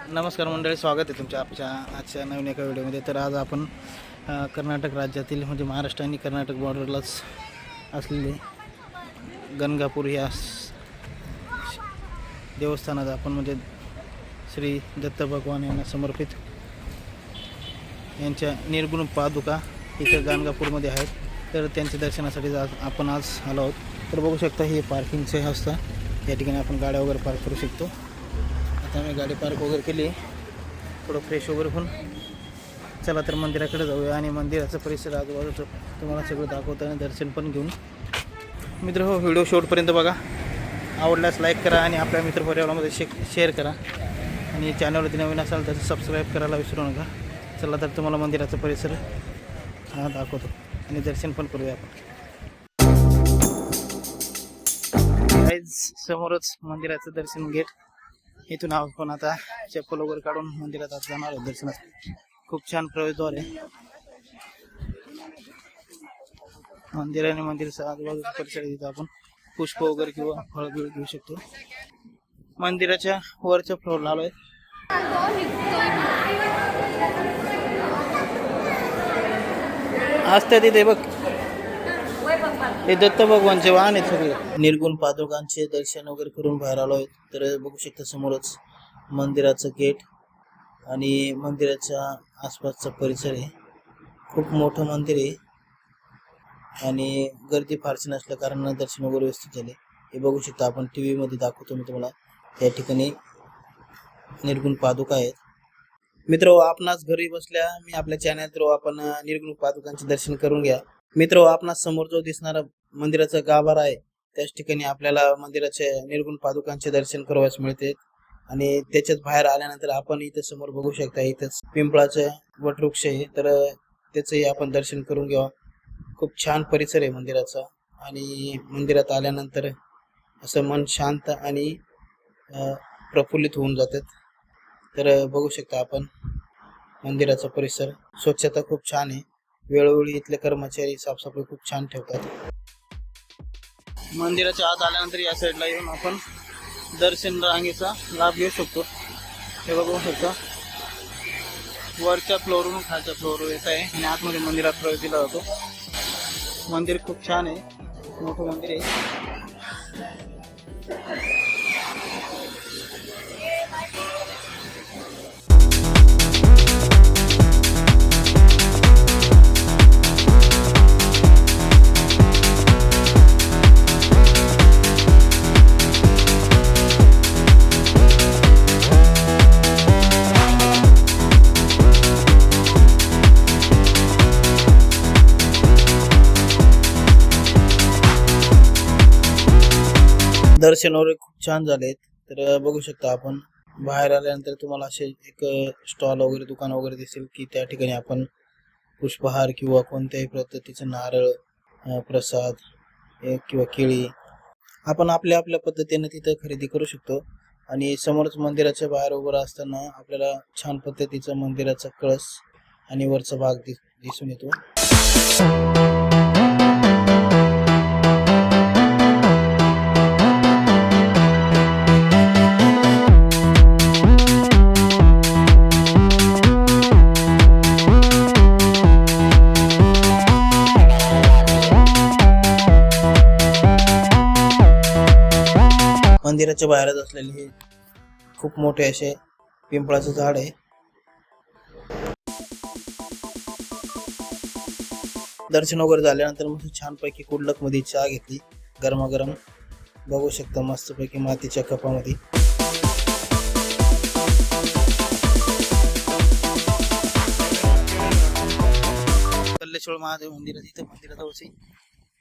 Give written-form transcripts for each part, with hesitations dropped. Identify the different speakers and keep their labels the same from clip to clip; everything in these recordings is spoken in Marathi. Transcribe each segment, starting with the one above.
Speaker 1: नमस्कार मंडळी, स्वागत आहे तुमच्या आजच्या नवीन एका व्हिडिओमध्ये. तर आज आपण कर्नाटक राज्यातील म्हणजे महाराष्ट्र आणि कर्नाटक बॉर्डरलाच असलेले गणगापूर या देवस्थानात आपण म्हणजे श्री दत्त भगवान यांना समर्पित यांच्या निर्गुण पादुका इथं गणगापूरमध्ये आहेत. तर त्यांच्या दर्शनासाठी आपण आज आलो आहोत. तर बघू शकता हे पार्किंगचे असतं. या ठिकाणी आपण गाड्या वगैरे पार्क करू शकतो. आता आम्ही गाडी पार्क वगैरे केली, थोडं फ्रेश वगैरे होऊन चला तर मंदिराकडे जाऊया आणि मंदिराचं परिसर आजूबाजूचं तुम्हाला सगळं दाखवतं आणि दर्शन पण घेऊन. मित्र हो, व्हिडिओ शेवटपर्यंत बघा. आवडल्यास लाईक करा आणि आपल्या मित्रपरिवारामध्ये शेअर करा आणि चॅनलवरती नवीन असाल तर सबस्क्राईब करायला विसरू नका. चला तर तुम्हाला मंदिराचा परिसर दाखवतो आणि दर्शन पण करूया आपण. समोरच मंदिराचं दर्शन गेट. इथून आपण आता चप्पल वगैरे काढून मंदिरात आत जाणार आहोत दर्शनात. खूप छान प्रवेशद्वार आहे. मंदिर आणि मंदिराच्या आजूबाजूच्या परिसरात इथं आपण पुष्प वगैरे किंवा फळ बिळ घेऊ शकतो. मंदिराच्या वरच्या फ्लोअरला आलोय. असते तिथे बघ, हे दत्त भगवानचे वाहन आहेत सगळे. निर्गुण पादुकांचे दर्शन वगैरे करून बाहेर आलोय. तर बघू शकता समोरच मंदिराचं गेट आणि मंदिराच्या आसपासचा परिसर आहे. खूप मोठं मंदिर आहे आणि गर्दी फारशी नसल्या कारण दर्शन वगैरे व्यवस्थित झाले. हे बघू शकता आपण TV मध्ये दाखवतो मी तुम्हाला. त्या ठिकाणी निर्गुण पादुका आहेत. मित्र, आपणास घरी बसल्या मी आपल्या चॅनल थ्रू आपण निर्गुण पादुकांचे दर्शन करून घ्या. मित्र, आपणास समोर जो दिसणारा मंदिराचा गाभारा आहे त्याच ठिकाणी आपल्याला मंदिराचे निर्गुण पादुकांचे दर्शन करावयास मिळते. आणि त्याच्यात बाहेर आल्यानंतर आपण इथं समोर बघू शकता, इथंच पिंपळाचं वटवृक्ष आहे. तर त्याचंही आपण दर्शन करून घ्यावं. खूप छान परिसर आहे मंदिराचा आणि मंदिरात आल्यानंतर असं मन शांत आणि प्रफुल्लित होऊन जातात. तर बघू शकता आपण मंदिराचा परिसर. स्वच्छता खूप छान आहे. वेळोवेळी इथले कर्मचारी साफसफाई खूप छान ठेवतात. मंदिराच्या आत आल्यानंतर या साईडला येऊन आपण दर्शन रांगेचा लाभ घेऊ शकतो. हे बघू शकता, वरच्या फ्लोअरवरून खालच्या फ्लोअरवर येत आहे आणि आतमध्ये मंदिरात प्रवेश दिला जातो. मंदिर खूप छान आहे, मोठं मंदिर आहे. दर्शन वगैरे खूप छान झालेत. तर बघू शकता आपण बाहेर आल्यानंतर तुम्हाला असे एक स्टॉल वगैरे दुकान वगैरे दिसेल की त्या ठिकाणी आपण पुष्पहार किंवा कोणत्याही पद्धतीचं नारळ, प्रसाद किंवा केळी आपण आपल्या आपल्या पद्धतीने तिथं खरेदी करू शकतो. आणि समोरच मंदिराच्या बाहेर उभं असताना आपल्याला छान पद्धतीचा मंदिराचा कळस आणि वरचा भाग दिसून येतो. मंदिराच्या बाहेरच असलेले हे खूप मोठे असे पिंपळाचं झाड आहे. दर्शन वगैरे झाल्यानंतर मग छानपैकी कुडलक मध्ये चहा घेतली गरमागरम. बघू शकता मस्तपैकी मातीच्या कपामध्ये. कल्लेश्वर महादेव मंदिर आहे, तिथे मंदिराजवळची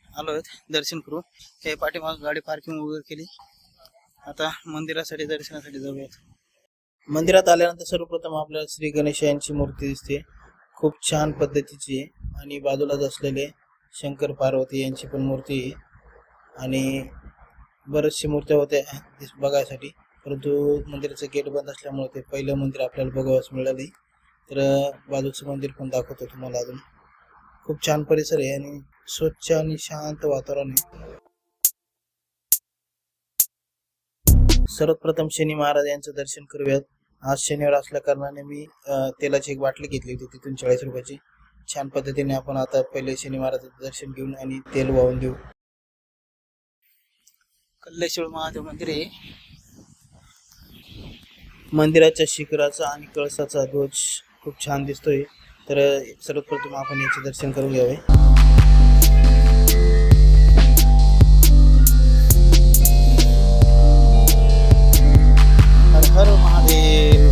Speaker 1: आलो आहेत दर्शन करू. हे पाठीमाग गाडी पार्किंग वगैरे केली. आता मंदिरासाठी दर्शनासाठी जाऊयात. मंदिरात आल्यानंतर सर्वप्रथम आपल्याला श्री गणेश यांची मूर्ती दिसते. खूप छान पद्धतीची आहे आणि बाजूलाच असलेले शंकर पार्वती यांची पण मूर्ती आहे. आणि बरेचशे मूर्त्या होत्या बघायसाठी, परंतु मंदिराचं गेट बंद असल्यामुळे ते पहिलं मंदिर आपल्याला बघावयास मिळाले. तर बाजूचं मंदिर पण दाखवतो तुम्हाला. अजून खूप छान परिसर आहे आणि स्वच्छ आणि शांत वातावरण आहे. सर्वप्रथम शनी महाराज यांचं दर्शन करूयात. आज शनिवार असल्या कारणाने मी तेलाची एक बाटली घेतली होती तिथून 40 रुपयाची. छान पद्धतीने आपण आता पहिले शनी महाराजांचं दर्शन घेऊन आणि तेल वाहून देऊ. कल्लेश्वर महादेव मंदिर आहे. मंदिराच्या शिखराचा आणि कळसाचा ध्वज खूप छान दिसतोय. तर सर्वप्रथम आपण याचे दर्शन करून घ्यावे. हर हर महादेव.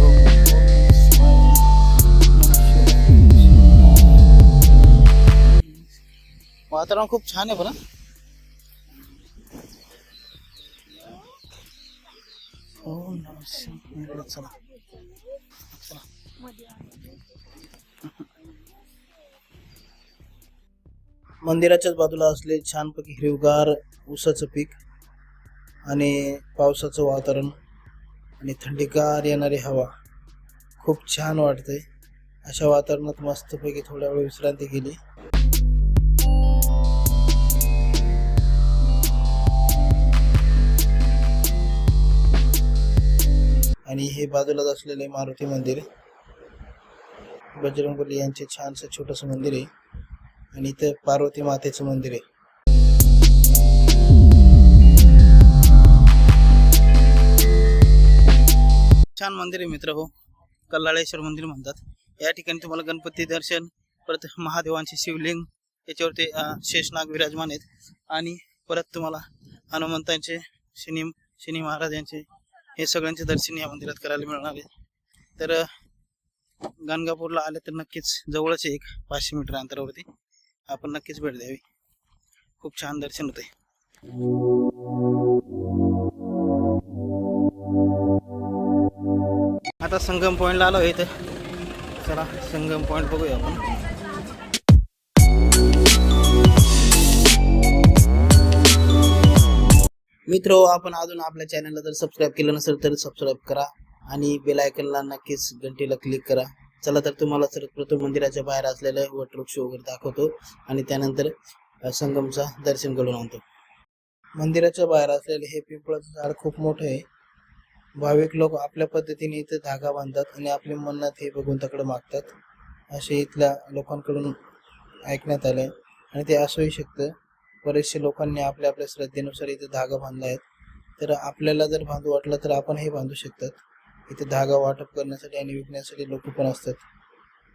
Speaker 1: वातावरण खूप छान आहे. बरं चला मंदिराच्याच बाजूला असले छानपैकी हिरवगार ऊसाचं पीक आणि पावसाचं वातावरण आणि थंडीगार येणारी हवा खूप छान वाटतंय. अशा वातावरणात मस्तपैकी थोड्या वेळ विश्रांती केली. आणि हे बाजूलाच असलेले मारुती मंदिर, बजरंगबली यांचे छानसं छोटंसं मंदिर आहे. आणि इथं पार्वती मातेचं मंदिर आहे. छान मंदिर आहे मित्र हो. कल्लाळेश्वर मंदिर म्हणतात. या ठिकाणी तुम्हाला गणपती दर्शन, परत महादेवांचे शिवलिंग, याच्यावरती शेषनाग विराजमान आहेत. आणि परत तुम्हाला हनुमंतांचे, शनी महाराजांचे, हे सगळ्यांचे दर्शन या मंदिरात करायला मिळणार आहे. तर गाणगापूरला आले तर नक्कीच, जवळच एक 500 मीटर अंतरावरती, आपण नक्कीच भेट द्यावी. खूप छान दर्शन होते. आता संगम पॉइंटला आलो आहे. तर चला संगम पॉइंट बघूया आपण. मित्र, आपण अजून आपल्या चॅनलला जर सबस्क्राईब केलं नसेल तर सबस्क्राईब करा आणि बेल आयकॉनला नक्कीच घंटीला क्लिक करा. चला तर तुम्हाला सर्वप्रथम मंदिराच्या बाहेर असलेलं वटवृक्ष वगैरे दाखवतो आणि त्यानंतर संगमचा दर्शन करून आणतो. मंदिराच्या बाहेर असलेले हे पिंपळाचं झाड खूप मोठं आहे. भाविक लोक आपल्या पद्धतीने इथे धागा बांधतात आणि आपली मन्नत हे भगवंताकडे मागतात, असे इथल्या लोकांकडून ऐकण्यात आले. आणि ते असूही शकतं. बरेचसे लोकांनी आपल्या आपल्या श्रद्धेनुसार इथे धागा बांधला आहे. तर आपल्याला जर बांधू वाटलं तर आपण हे बांधू शकतात. इथे धागा वाटप करण्यासाठी आणि विकण्यासाठी लोक पण असतात,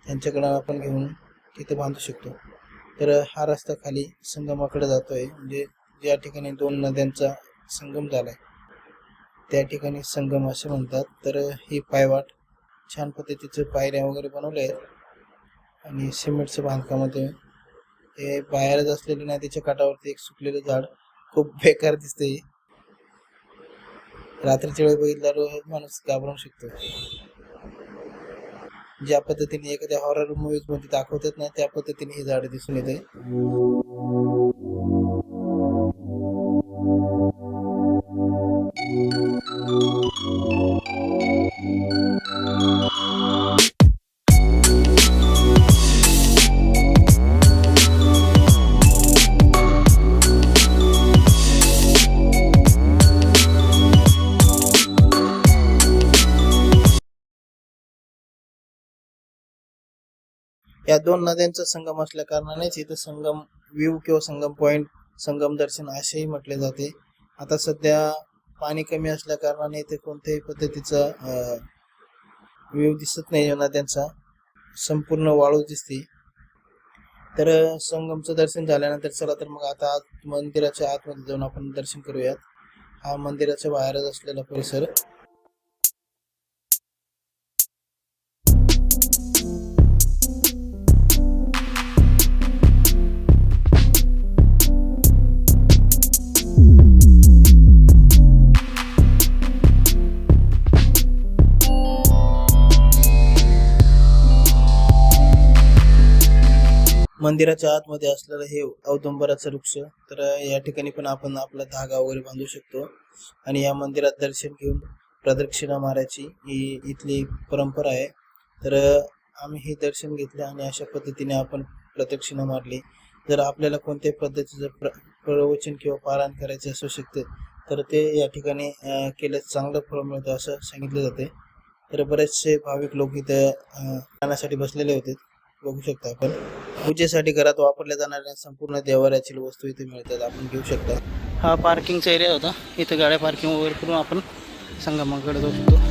Speaker 1: त्यांच्याकडे आपण घेऊन तिथे बांधू शकतो. तर हा रस्ता खाली संगमाकडे जातोय. म्हणजे ज्या ठिकाणी 2 नद्यांचा संगम झालाय त्या ठिकाणी संगम असे म्हणतात. तर ही पायवाट छान पद्धतीचे पायऱ्या वगैरे बनवले आहेत आणि सिमेंटचं बांधकामामध्ये. हे बाहेरच असलेल्या नदीच्या काठावरती एक सुकलेलं झाड खूप बेकार दिसते. रात्रीच्या वेळी बघितल्यावर माणूस घाबरून शकतो. ज्या पद्धतीने एखाद्या हॉरर मूवीज मध्ये दाखवतात ना, त्या पद्धतीने हे झाड दिसून येते. या 2 नद्यांचा संगम असल्या कारणानेच इथं संगम व्ह्यू किंवा संगम पॉइंट, संगम दर्शन असेही म्हटले जाते. आता सध्या पाणी कमी असल्या कारणाने इथे कोणत्याही पद्धतीचा व्ह्यू दिसत नाही नद्यांचा, संपूर्ण वाळू दिसते. तर संगमचं दर्शन झाल्यानंतर चला तर मग आता मंदिराच्या आतमध्ये जाऊन आपण दर्शन करूयात. हा मंदिराच्या बाहेरच असलेला परिसर. मंदिराच्या आतमध्ये असलेलं हे औदुंबराचं वृक्ष. तर या ठिकाणी पण आपण आपला धागा वगैरे बांधू शकतो आणि या मंदिरात दर्शन घेऊन प्रदक्षिणा मारायची ही इथली परंपरा आहे. तर आम्ही हे दर्शन घेतले आणि अशा पद्धतीने आपण प्रदक्षिणा मारली. जर आपल्याला कोणत्याही पद्धतीचं प्रवचन किंवा पारायण करायचे असू शकते तर ते या ठिकाणी केल्यास चांगलं फळ मिळतं असं सांगितलं जाते. तर बरेचसे भाविक लोक इथं राहण्यासाठी बसलेले होते. बघू शकता आपण पूजेसाठी घरात वापरल्या जाणाऱ्या संपूर्ण देवाऱ्यातील वस्तू इथे मिळतात, आपण घेऊ शकता. हा पार्किंगचा एरिया होता, इथं गाड्या पार्किंग वगैरे करून आपण संगमाकडे जाऊ शकतो.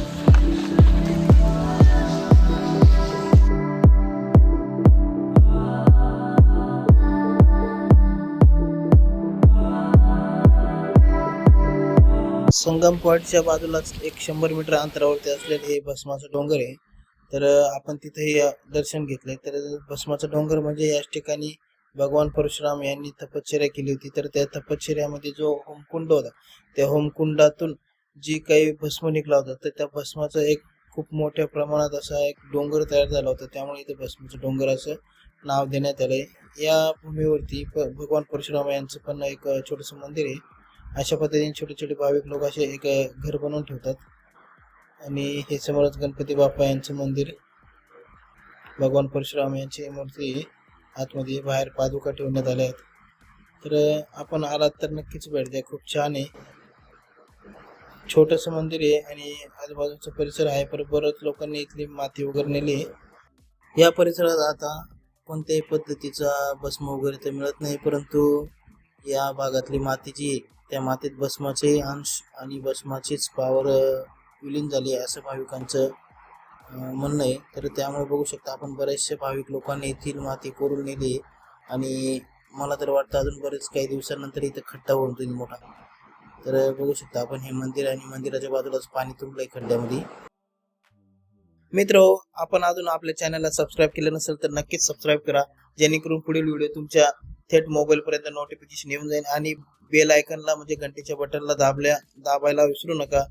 Speaker 1: संगम पॉईंटच्या बाजूलाच एक 100 मीटर अंतरावरती असलेले हे भस्माचं डोंगर आहे. तर आपण तिथे दर्शन घेतले. तर भस्माचा डोंगर म्हणजे याच ठिकाणी भगवान परशुराम यांनी तपश्चर्या केली होती. तर त्या तपश्चर्यामध्ये जो होमकुंड होता, त्या होमकुंडातून जी काही भस्म निघला होता, तर त्या भस्माचं एक खूप मोठ्या प्रमाणात असा एक डोंगर तयार झाला होता. त्यामुळे इथे भस्माचं डोंगर असं नाव देण्यात आलंय. या भूमीवरती भगवान परशुराम यांचं पण एक छोटंसं मंदिर आहे. अशा पद्धतीने छोटे छोटे भाविक लोक असे एक घर बनवून ठेवतात. आणि हे समोरच गणपती बाप्पा यांचं मंदिर, भगवान परशुराम यांची मूर्ती आतमध्ये, बाहेर पादुका ठेवण्यात आल्या आहेत. तर आपण आलात तर नक्कीच भेट द्या, खूप छान आहे. छोटंसं मंदिर आहे आणि आजूबाजूचा परिसर आहे, पण बऱ्याच लोकांनी इथली माती वगैरे नेली आहे. या परिसरात आता कोणत्याही पद्धतीचा भस्म वगैरे तर मिळत नाही, परंतु या भागातली माती जी आहे, त्या मातीत भस्माचे अंश आणि भस्माचीच पावर विलीन झाली आहे असं भाविकांचं म्हणणं आहे. तर त्यामुळे बघू शकता आपण बरेचसे भाविक लोकांनी येथील माती कोरून नेली आणि मला तर वाटतं अजून बरेच काही दिवसांनंतर इथं खड्डा होऊन जाईल मोठा. तर बघू शकता आपण हे मंदिर आणि मंदिराच्या बाजूलाच पाणी तुंबलंय खड्ड्यामध्ये. मित्र, आपण अजून आपल्या चॅनलला सबस्क्राईब केलं नसेल तर नक्कीच सबस्क्राईब करा, जेणेकरून पुढील व्हिडिओ तुमच्या थेट मोबाईल पर्यंत नोटिफिकेशन येऊन जाईल. आणि बेल आयकनला म्हणजे घंटेच्या बटनला दाबायला विसरू नका.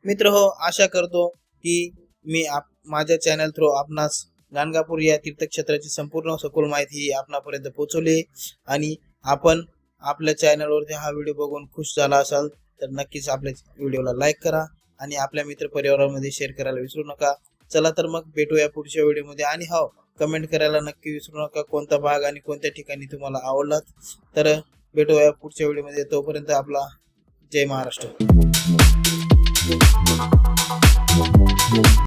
Speaker 1: मित्र हो, आशा करतो की मी माझ्या चॅनल थ्रू आपणास गाणगापूर या तीर्थक्षेत्राची संपूर्ण सखोल माहिती आपणापर्यंत पोहोचवली. आणि आपण आपल्या चॅनलवरती हा व्हिडिओ बघून खुश झाला असाल तर नक्कीच आपल्या व्हिडिओला लाईक करा आणि आपल्या मित्र परिवारामध्ये शेअर करायला विसरू नका. चला तर मग भेटूया पुढच्या व्हिडिओमध्ये. आणि हो, कमेंट करायला नक्की विसरू नका कोणता भाग आणि कोणत्या ठिकाणी तुम्हाला आवडला. तर भेटूया पुढच्या व्हिडिओमध्ये, तोपर्यंत आपला जय महाराष्ट्र.